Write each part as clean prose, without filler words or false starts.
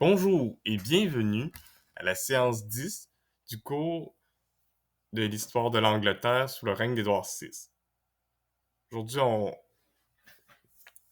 Bonjour et bienvenue à la séance 10 du cours de l'histoire de l'Angleterre sous le règne d'Édouard VI. Aujourd'hui, on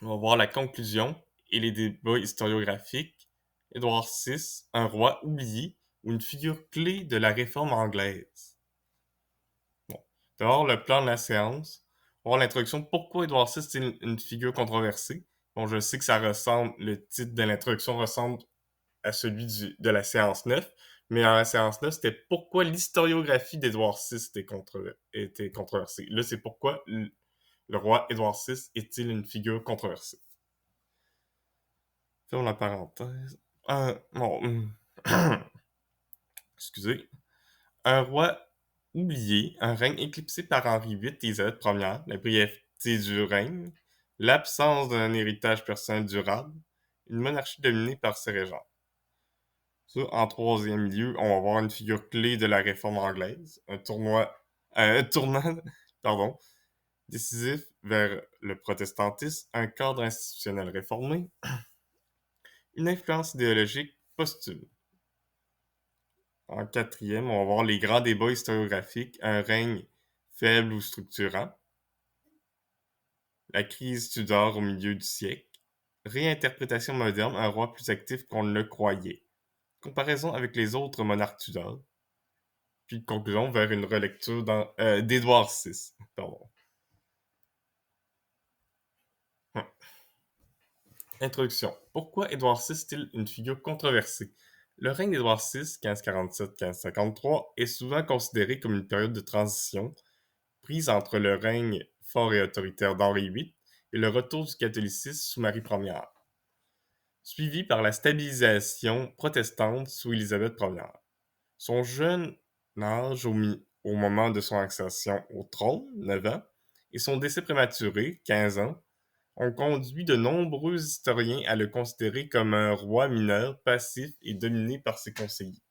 va voir la conclusion et les débats historiographiques. Édouard VI, un roi oublié ou une figure clé de la réforme anglaise. Bon. D'abord, le plan de la séance. On va voir l'introduction. Pourquoi Édouard VI est une figure controversée? Bon, je sais que le titre de l'introduction ressemble à celui de la séance 9, mais dans la séance 9, c'était pourquoi l'historiographie d'Édouard VI était controversée. Là, c'est pourquoi le roi Édouard VI est-il une figure controversée. Ferme la parenthèse. Bon, excusez. Un roi oublié, un règne éclipsé par Henri VIII et Élisabeth Ier, la brièveté du règne, l'absence d'un héritage personnel durable, une monarchie dominée par ses régents. Ça, en troisième lieu, on va voir une figure clé de la réforme anglaise, un tournant, pardon, décisif vers le protestantisme, un cadre institutionnel réformé, une influence idéologique posthume. En quatrième, on va voir les grands débats historiographiques, un règne faible ou structurant, la crise Tudor au milieu du siècle, réinterprétation moderne, un roi plus actif qu'on ne le croyait, comparaison avec les autres monarques Tudors, puis conclusion vers une relecture d'Édouard VI. Pardon. Hum. Introduction. Pourquoi Édouard VI est-il une figure controversée? Le règne d'Édouard VI, 1547-1553, est souvent considéré comme une période de transition prise entre le règne fort et autoritaire d'Henri VIII et le retour du catholicisme sous Marie Ier, suivi par la stabilisation protestante sous Élisabeth Ier. Son jeune âge au moment de son accession au trône, 9 ans, et son décès prématuré, 15 ans, ont conduit de nombreux historiens à le considérer comme un roi mineur, passif et dominé par ses conseillers.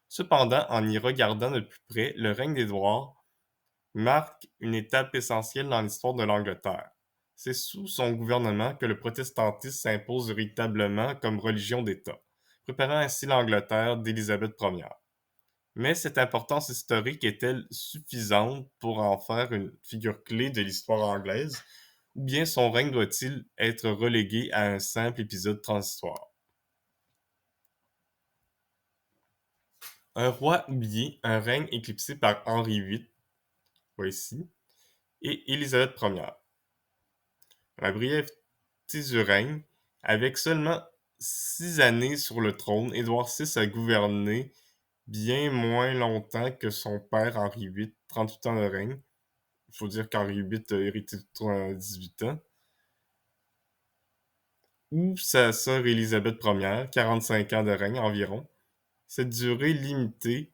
Cependant, en y regardant de plus près, le règne d'Édouard marque une étape essentielle dans l'histoire de l'Angleterre. C'est sous son gouvernement que le protestantisme s'impose véritablement comme religion d'État, préparant ainsi l'Angleterre d'Élisabeth Ier. Mais cette importance historique est-elle suffisante pour en faire une figure clé de l'histoire anglaise, ou bien son règne doit-il être relégué à un simple épisode transitoire? Un roi oublié, un règne éclipsé par Henri VIII, voici, et Élisabeth Ier. La brièveté du règne, avec seulement 6 années sur le trône, Édouard VI a gouverné bien moins longtemps que son père Henri VIII, 38 ans de règne. Il faut dire qu'Henri VIII a hérité du trône à 18 ans. Ou sa sœur Élisabeth Ier, 45 ans de règne environ. Cette durée limitée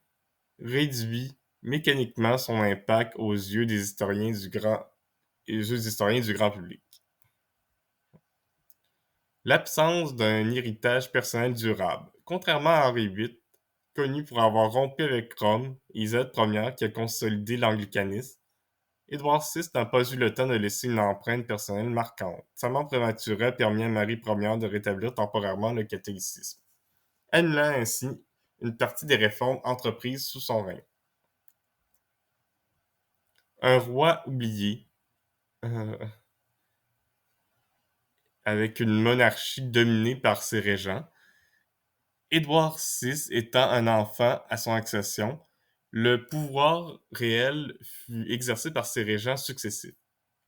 réduit mécaniquement son impact aux yeux des historiens du grand public. L'absence d'un héritage personnel durable. Contrairement à Henri VIII, connu pour avoir rompu avec Rome, et Élisabeth Ier qui a consolidé l'anglicanisme, Édouard VI n'a pas eu le temps de laisser une empreinte personnelle marquante. Sa mort prématurée a permis à Marie Ier de rétablir temporairement le catholicisme, annulant ainsi une partie des réformes entreprises sous son règne. Un roi oublié, euh, avec une monarchie dominée par ses régents, Édouard VI étant un enfant à son accession, le pouvoir réel fut exercé par ses régents successifs.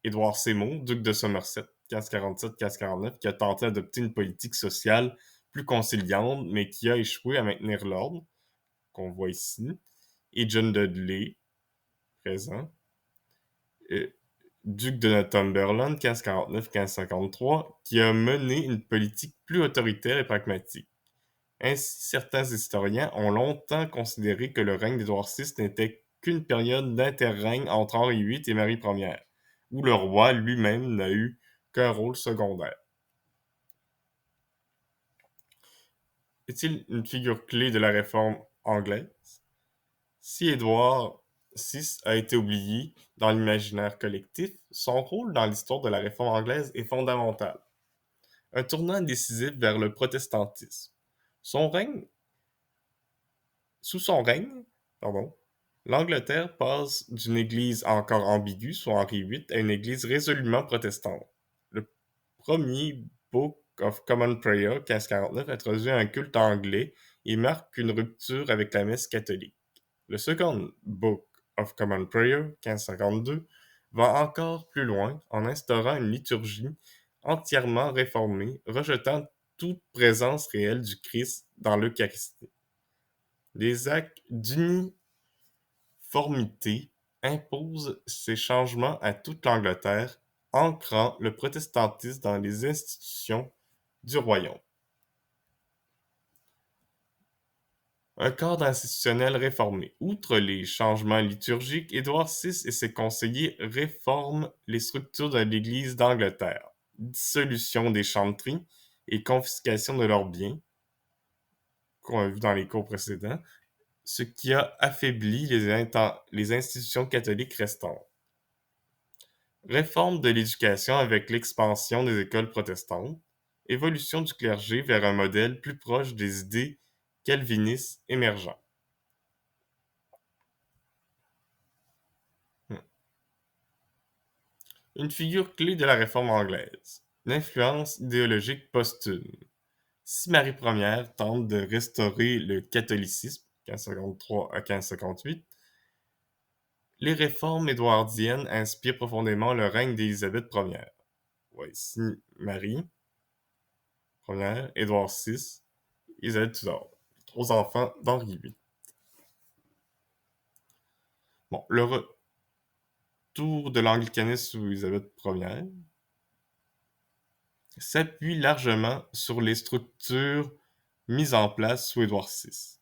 Édouard Seymour, duc de Somerset, 1547-1549, qui a tenté d'adopter une politique sociale plus conciliante, mais qui a échoué à maintenir l'ordre, qu'on voit ici, et John Dudley, présent, duc de Northumberland, 1549-1553, qui a mené une politique plus autoritaire et pragmatique. Ainsi, certains historiens ont longtemps considéré que le règne d'Édouard VI n'était qu'une période d'interrègne entre Henri VIII et Marie Ier, où le roi lui-même n'a eu qu'un rôle secondaire. Est-il une figure clé de la réforme anglaise? Si Édouard VI a été oublié dans l'imaginaire collectif, son rôle dans l'histoire de la réforme anglaise est fondamental. Un tournant décisif vers le protestantisme. Son règne, Sous son règne, pardon, l'Angleterre passe d'une église encore ambiguë, soit Henri VIII, à une église résolument protestante. Le premier Book of Common Prayer, 1549, introduit un culte anglais et marque une rupture avec la messe catholique. Le second Book of Common Prayer, 1552, va encore plus loin en instaurant une liturgie entièrement réformée, rejetant toute présence réelle du Christ dans l'Eucharistie. Les actes d'uniformité imposent ces changements à toute l'Angleterre, ancrant le protestantisme dans les institutions du royaume. Un cadre institutionnel réformé. Outre les changements liturgiques, Édouard VI et ses conseillers réforment les structures de l'Église d'Angleterre. Dissolution des chantries et confiscation de leurs biens, qu'on a vu dans les cours précédents, ce qui a affaibli les institutions catholiques restantes. Réforme de l'éducation avec l'expansion des écoles protestantes, évolution du clergé vers un modèle plus proche des idées calvinistes émergentes. Une figure clé de la réforme anglaise. L'influence idéologique posthume. Si Marie Ier tente de restaurer le catholicisme, 1553 à 1558, les réformes édouardiennes inspirent profondément le règne d'Élisabeth Ier. Ouais, ici Marie Ier, Édouard VI, Élisabeth Tudor. Trois enfants d'Henri VIII. Bon, le retour de l'anglicanisme sous Élisabeth Ier s'appuie largement sur les structures mises en place sous Édouard VI.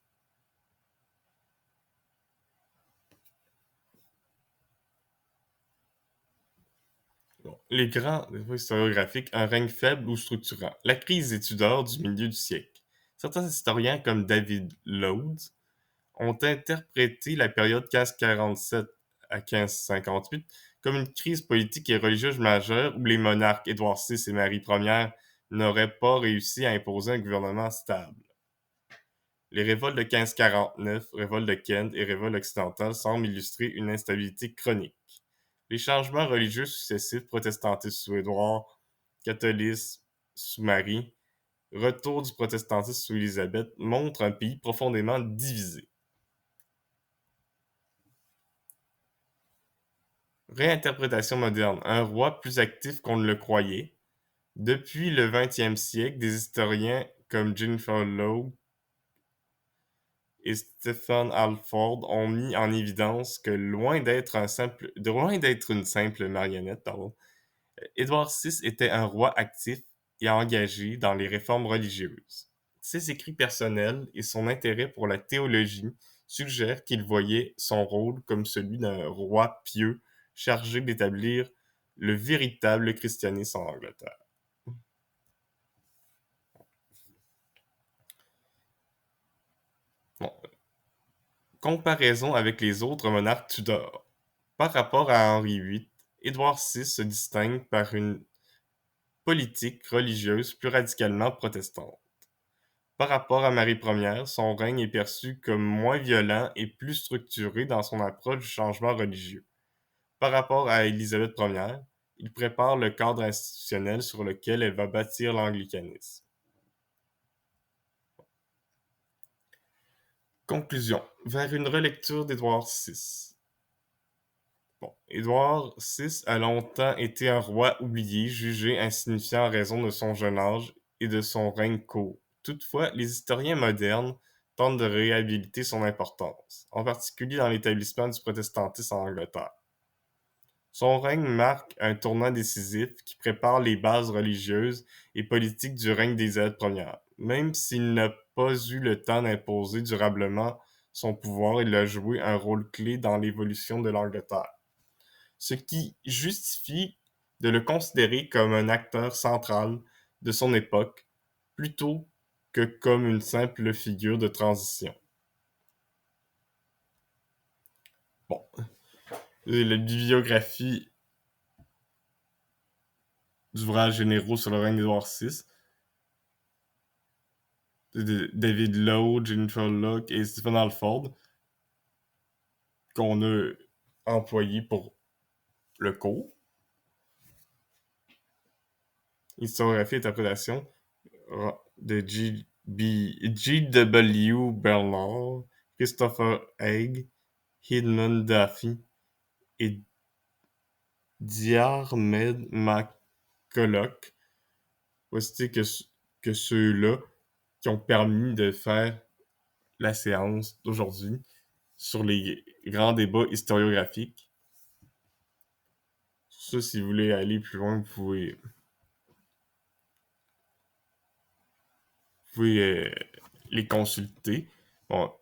Bon, les grands défauts historiographiques, un règne faible ou structurant. La crise des Tudors du milieu du siècle. Certains historiens, comme David Lloyd, ont interprété la période 1547 à 1558 comme une crise politique et religieuse majeure où les monarques Édouard VI et Marie Ier n'auraient pas réussi à imposer un gouvernement stable. Les révoltes de 1549, révolte de Kent et révolte occidentale semblent illustrer une instabilité chronique. Les changements religieux successifs, protestantisme sous Édouard, catholicisme sous Marie, retour du protestantisme sous Élisabeth, montrent un pays profondément divisé. Réinterprétation moderne. Un roi plus actif qu'on ne le croyait. Depuis le 20e siècle, des historiens comme Jennifer Lowe et Stephen Halford ont mis en évidence que loin d'être une simple marionnette, Édouard VI était un roi actif et engagé dans les réformes religieuses. Ses écrits personnels et son intérêt pour la théologie suggèrent qu'il voyait son rôle comme celui d'un roi pieux chargé d'établir le véritable christianisme en Angleterre. Bon. Comparaison avec les autres monarques Tudors. Par rapport à Henri VIII, Édouard VI se distingue par une politique religieuse plus radicalement protestante. Par rapport à Marie Ier, son règne est perçu comme moins violent et plus structuré dans son approche du changement religieux. Par rapport à Élisabeth Ier, il prépare le cadre institutionnel sur lequel elle va bâtir l'anglicanisme. Conclusion. Vers une relecture d'Édouard VI. Bon, Édouard VI a longtemps été un roi oublié, jugé insignifiant en raison de son jeune âge et de son règne court. Toutefois, les historiens modernes tentent de réhabiliter son importance, en particulier dans l'établissement du protestantisme en Angleterre. Son règne marque un tournant décisif qui prépare les bases religieuses et politiques du règne d'Élisabeth Ier. Même s'il n'a pas eu le temps d'imposer durablement son pouvoir, il a joué un rôle clé dans l'évolution de l'Angleterre, ce qui justifie de le considérer comme un acteur central de son époque, plutôt que comme une simple figure de transition. Bon, la bibliographie d'ouvrages généraux sur le règne d'Édouard VI. David Lowe, Jennifer Locke et Stephen Alford qu'on a employés pour le cours. Historiographie et interprétation de G.W. Bernard, Christopher Haig, Hidman Duffy et Diarmaid McCulloch. Voici que ceux-là qui ont permis de faire la séance d'aujourd'hui sur les grands débats historiographiques. Ça, si vous voulez aller plus loin, vous pouvez les consulter. Bon,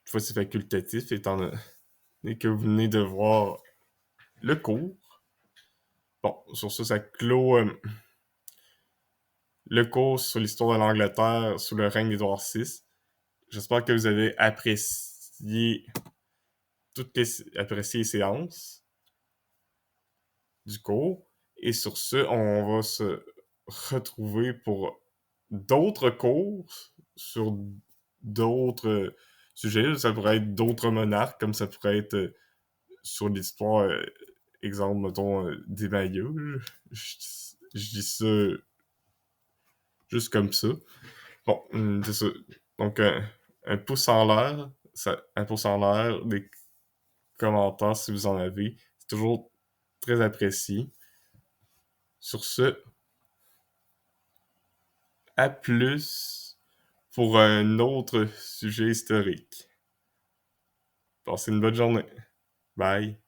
toutefois, c'est facultatif, étant donné que vous venez de voir le cours. Bon, sur ça clôt le cours sur l'histoire de l'Angleterre sous le règne d'Édouard VI. J'espère que vous avez apprécié les séances du cours. Et sur ce, on va se retrouver pour d'autres cours sur d'autres sujets. Ça pourrait être d'autres monarques, comme ça pourrait être sur l'histoire, exemple, mettons, des Mayas. Je dis ça juste comme ça. Bon, c'est ça. Donc, un pouce en l'air, un pouce en l'air, des commentaires si vous en avez. C'est toujours très apprécié. Sur ce, à plus pour un autre sujet historique. Passez une bonne journée. Bye.